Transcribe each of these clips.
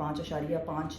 5.5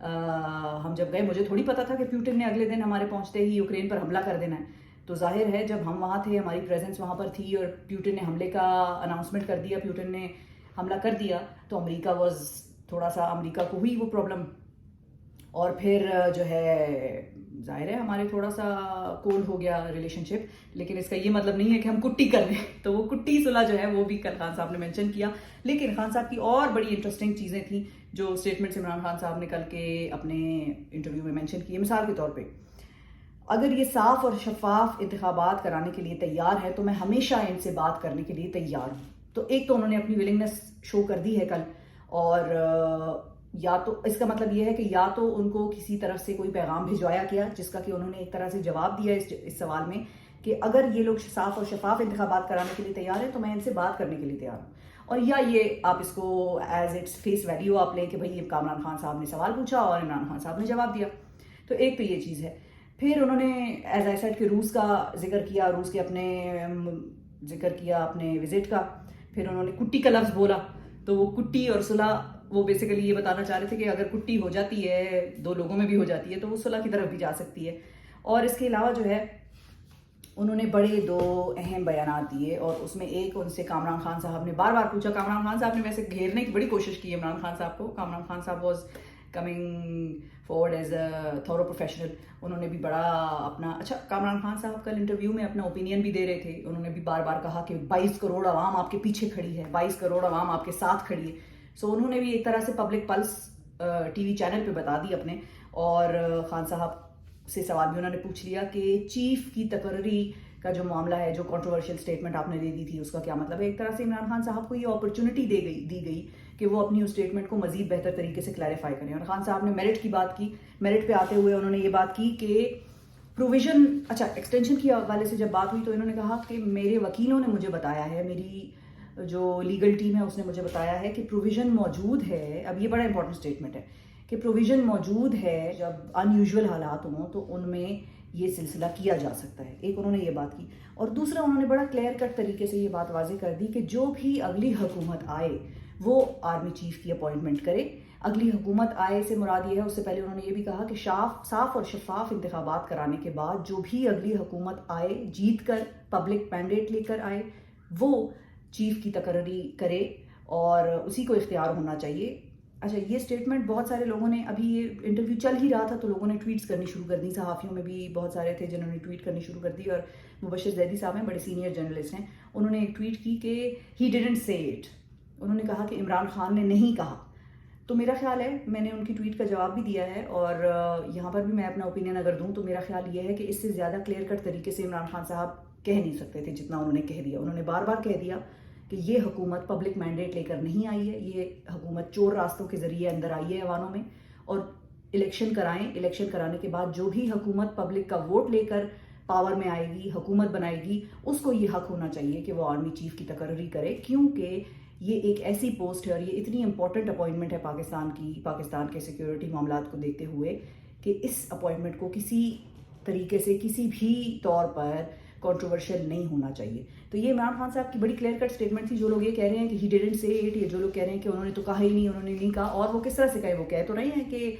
ہم جب گئے مجھے تھوڑی پتا تھا کہ پیوٹن نے اگلے دن ہمارے پہنچتے ہی یوکرین پر حملہ کر دینا ہے. تو ظاہر ہے جب ہم وہاں تھے, ہماری پریزنس وہاں پر تھی اور پیوٹن نے حملے کا اناؤنسمنٹ کر دیا, پیوٹن نے حملہ کر دیا, تو امریکہ واز تھوڑا سا, امریکہ کو ہوئی وہ پرابلم. اور پھر جو ہے ظاہر ہے ہمارے تھوڑا سا کولڈ ہو گیا ریلیشن شپ, لیکن اس کا یہ مطلب نہیں ہے کہ ہم کٹی کر لیں. تو وہ کٹی صلح جو ہے وہ بھی کل خان صاحب نے مینشن کیا. لیکن خان صاحب کی اور بڑی انٹرسٹنگ چیزیں تھیں جو اسٹیٹمنٹس عمران خان صاحب نے کل کے اپنے انٹرویو میں مینشن کیے. مثال کے طور پہ, اگر یہ صاف اور شفاف انتخابات کرانے کے لیے تیار ہے تو میں ہمیشہ ان سے بات کرنے کے لیے تیار ہوں. تو ایک تو انہوں نے اپنی ولنگنس شو کر دی ہے کل, اور یا تو اس کا مطلب یہ ہے کہ یا تو ان کو کسی طرف سے کوئی پیغام بھجوایا گیا جس کا کہ انہوں نے ایک طرح سے جواب دیا اس سوال میں کہ اگر یہ لوگ صاف اور شفاف انتخابات کرانے کے لیے تیار ہیں تو میں ان سے بات کرنے کے لیے تیار ہوں. اور یا یہ آپ اس کو ایز اٹس فیس ویلیو آپ لیں کہ بھائی عمران خان صاحب نے سوال پوچھا اور عمران خان صاحب نے جواب دیا. تو ایک تو یہ چیز ہے. پھر انہوں نے ایز آئی سیڈ کہ روس کا ذکر کیا, روس کے اپنے ذکر کیا اپنے وزٹ کا. پھر انہوں نے کٹی کا لفظ بولا, تو وہ کٹی اور صلح وہ بیسیکلی یہ بتانا چاہ رہے تھے کہ اگر کٹی ہو جاتی ہے, دو لوگوں میں بھی ہو جاتی ہے, تو وہ صلح کی طرف بھی جا سکتی ہے. اور اس کے علاوہ جو ہے انہوں نے بڑے دو اہم بیانات دیے, اور اس میں ایک ان سے کامران خان صاحب نے بار بار پوچھا. کامران خان صاحب نے ویسے گھیرنے کی بڑی کوشش کی عمران خان صاحب کو. کامران خان صاحب was coming forward as a thorough professional. انہوں نے بھی بڑا اپنا, اچھا کامران خان صاحب کل انٹرویو میں اپنا اوپینین بھی دے رہے تھے. انہوں نے بھی بار بار کہا کہ 22 کروڑ عوام آپ کے پیچھے کھڑی ہے, 22 کروڑ عوام آپ کے ساتھ کھڑی ہے. سو انہوں نے بھی ایک طرح سے public plus T V channel پہ بتا دی اپنے. اور خان صاحب سے سوال بھی انہوں نے پوچھ لیا کہ چیف کی تقرری کا جو معاملہ ہے, جو کنٹروورشل اسٹیٹمنٹ آپ نے دے دی تھی, اس کا کیا مطلب ہے. ایک طرح سے عمران خان صاحب کو یہ اپرچونٹی دی گئی کہ وہ اپنی اس اسٹیٹمنٹ کو مزید بہتر طریقے سے کلیریفائی کریں. اور خان صاحب نے میرٹ کی بات کی. میرٹ پہ آتے ہوئے انہوں نے یہ بات کی کہ پروویژن, اچھا ایکسٹینشن کے حوالے سے جب بات ہوئی تو انہوں نے کہا کہ میرے وکیلوں نے مجھے بتایا ہے, میری جو لیگل ٹیم ہے اس نے مجھے بتایا ہے کہ پروویژن موجود ہے. اب یہ بڑا امپورٹنٹ اسٹیٹمنٹ ہے کہ پروویژن موجود ہے, جب ان یوزول حالات ہوں تو ان میں یہ سلسلہ کیا جا سکتا ہے. ایک انہوں نے یہ بات کی. اور دوسرا انہوں نے بڑا کلیئر کٹ طریقے سے یہ بات واضح کر دی کہ جو بھی اگلی حکومت آئے وہ آرمی چیف کی اپوائنٹمنٹ کرے. اگلی حکومت آئے سے مراد یہ ہے, اس سے پہلے انہوں نے یہ بھی کہا کہ صاف اور شفاف انتخابات کرانے کے بعد جو بھی اگلی حکومت آئے, جیت کر پبلک مینڈیٹ لے کر آئے, وہ چیف کی تقرری کرے اور اسی کو اختیار ہونا چاہیے. اچھا یہ اسٹیٹمنٹ بہت سارے لوگوں نے, ابھی یہ انٹرویو چل ہی رہا تھا تو لوگوں نے ٹویٹس کرنی شروع کر دی. صحافیوں میں بھی بہت سارے تھے جنہوں نے ٹویٹ کرنی شروع کر دی. اور مبشر زیدی صاحب ہیں, بڑے سینئر جرنلسٹ ہیں, انہوں نے ایک ٹویٹ کی کہ ہی ڈیڈنٹ سے اٹ. انہوں نے کہا کہ عمران خان نے نہیں کہا. تو میرا خیال ہے, میں نے ان کی ٹویٹ کا جواب بھی دیا ہے, اور یہاں پر بھی میں اپنا اوپینین اگر دوں تو میرا خیال یہ ہے کہ اس سے زیادہ کلیئر کٹ طریقے سے عمران خان صاحب کہہ نہیں سکتے تھے جتنا انہوں نے کہہ دیا. انہوں نے بار بار کہہ دیا کہ یہ حکومت پبلک مینڈیٹ لے کر نہیں آئی ہے, یہ حکومت چور راستوں کے ذریعے اندر آئی ہے ایوانوں میں, اور الیکشن کرائیں. الیکشن کرانے کے بعد جو بھی حکومت پبلک کا ووٹ لے کر پاور میں آئے گی, حکومت بنائے گی, اس کو یہ حق ہونا چاہیے کہ وہ آرمی چیف کی تقرری کرے, کیونکہ یہ ایک ایسی پوسٹ ہے اور یہ اتنی امپورٹنٹ اپوائنٹمنٹ ہے پاکستان کے سیکیورٹی معاملات کو دیکھتے ہوئے کہ اس اپوائنٹمنٹ کو کسی طریقے سے کسی بھی طور پر کنٹروورشل نہیں ہونا چاہیے. تو یہ عمران خان صاحب کی بڑی کلیئر کٹ اسٹیٹمنٹ تھی. جو لوگ یہ کہہ رہے ہیں کہ ہی ڈیڈنٹ سے اٹ, یہ جو لوگ کہہ رہے ہیں کہ انہوں نے تو کہا ہی نہیں, انہوں نے نہیں کہا, اور وہ کس طرح سے کہے, وہ کہہ تو رہے ہیں کہ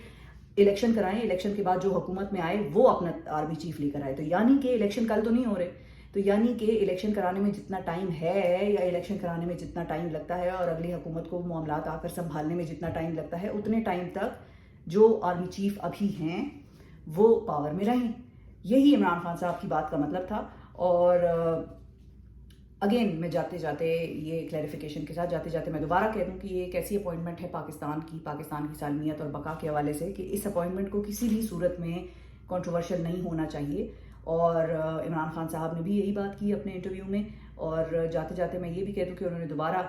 الیکشن کرائیں, الیکشن کے بعد جو حکومت میں آئے وہ اپنا آرمی چیف لے کر آئے. تو یعنی کہ الیکشن کل تو نہیں ہو رہے, تو یعنی کہ الیکشن کرانے میں جتنا ٹائم ہے یا الیکشن کرانے میں جتنا ٹائم لگتا ہے اور اگلی حکومت کو معاملات آ کر سنبھالنے میں جتنا ٹائم لگتا ہے, اتنے ٹائم تک جو آرمی چیف ابھی ہیں وہ پاور میں رہیں. یہی عمران خان صاحب کی بات کا مطلب تھا. اور اگین میں جاتے جاتے یہ کلیریفیکیشن کے ساتھ جاتے جاتے میں دوبارہ کہہ دوں کہ یہ ایک ایسی اپوائنٹمنٹ ہے پاکستان کی سالمیت اور بقا کے حوالے سے کہ اس اپوائنٹمنٹ کو کسی بھی صورت میں کنٹروورشل نہیں ہونا چاہیے. اور عمران خان صاحب نے بھی یہی بات کی اپنے انٹرویو میں. اور جاتے جاتے میں یہ بھی کہہ دوں کہ انہوں نے دوبارہ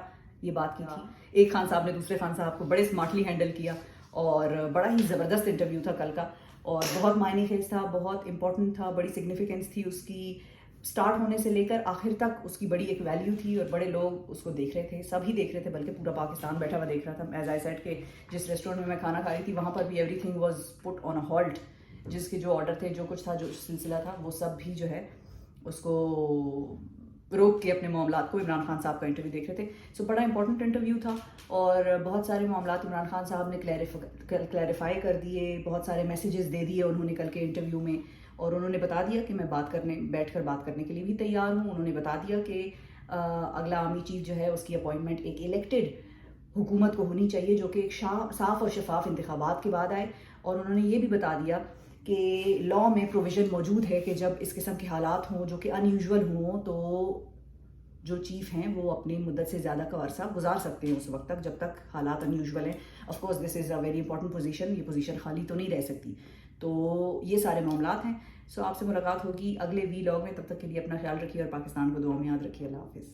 یہ بات کی تھی. ایک خان صاحب نے دوسرے خان صاحب کو بڑے اسمارٹلی ہینڈل کیا, اور بڑا ہی زبردست انٹرویو تھا کل کا, اور بہت معنی خیز تھا, بہت امپورٹنٹ تھا, بڑی سگنیفیکنس تھی اس کی. سٹارٹ ہونے سے لے کر آخر تک اس کی بڑی ایک ویلیو تھی, اور بڑے لوگ اس کو دیکھ رہے تھے, سب ہی دیکھ رہے تھے, بلکہ پورا پاکستان بیٹھا ہوا دیکھ رہا تھا. ایز آئی سیڈ کہ جس ریسٹورینٹ میں میں کھانا کھا رہی تھی وہاں پر بھی every thing was put on a halt, جس کے جو آرڈر تھے, جو کچھ تھا, جو سلسلہ تھا, وہ سب بھی جو ہے اس کو روک کے اپنے معاملات کو عمران خان صاحب کا انٹرویو دیکھ رہے تھے. سو بڑا امپورٹنٹ انٹرویو تھا اور بہت سارے معاملات عمران خان صاحب نے کلیریفائی کر دیے, بہت سارے میسیجز دے دیے انہوں نے کل کے انٹرویو میں, اور انہوں نے بتا دیا کہ میں بیٹھ کر بات کرنے کے لیے بھی تیار ہوں. انہوں نے بتا دیا کہ اگلا آرمی چیف جو ہے اس کی اپوائنٹمنٹ ایک الیکٹڈ حکومت کو ہونی چاہیے جو کہ ایک صاف اور شفاف انتخابات کے بعد آئے. اور انہوں نے یہ بھی بتا دیا کہ لاء میں پروویژن موجود ہے کہ جب اس قسم کے حالات ہوں جو کہ ان یوزول ہوں تو جو چیف ہیں وہ اپنی مدت سے زیادہ کا عرصہ گزار سکتے ہیں اس وقت تک جب تک حالات ان یوزول ہیں. Of course this is a very important position, یہ پوزیشن خالی تو نہیں رہ سکتی. تو یہ سارے معاملات ہیں. سو آپ سے ملاقات ہوگی اگلے وی لاگ میں, تب تک کے لیے اپنا خیال رکھیے اور پاکستان کو دعا میں یاد رکھیے. اللہ حافظ.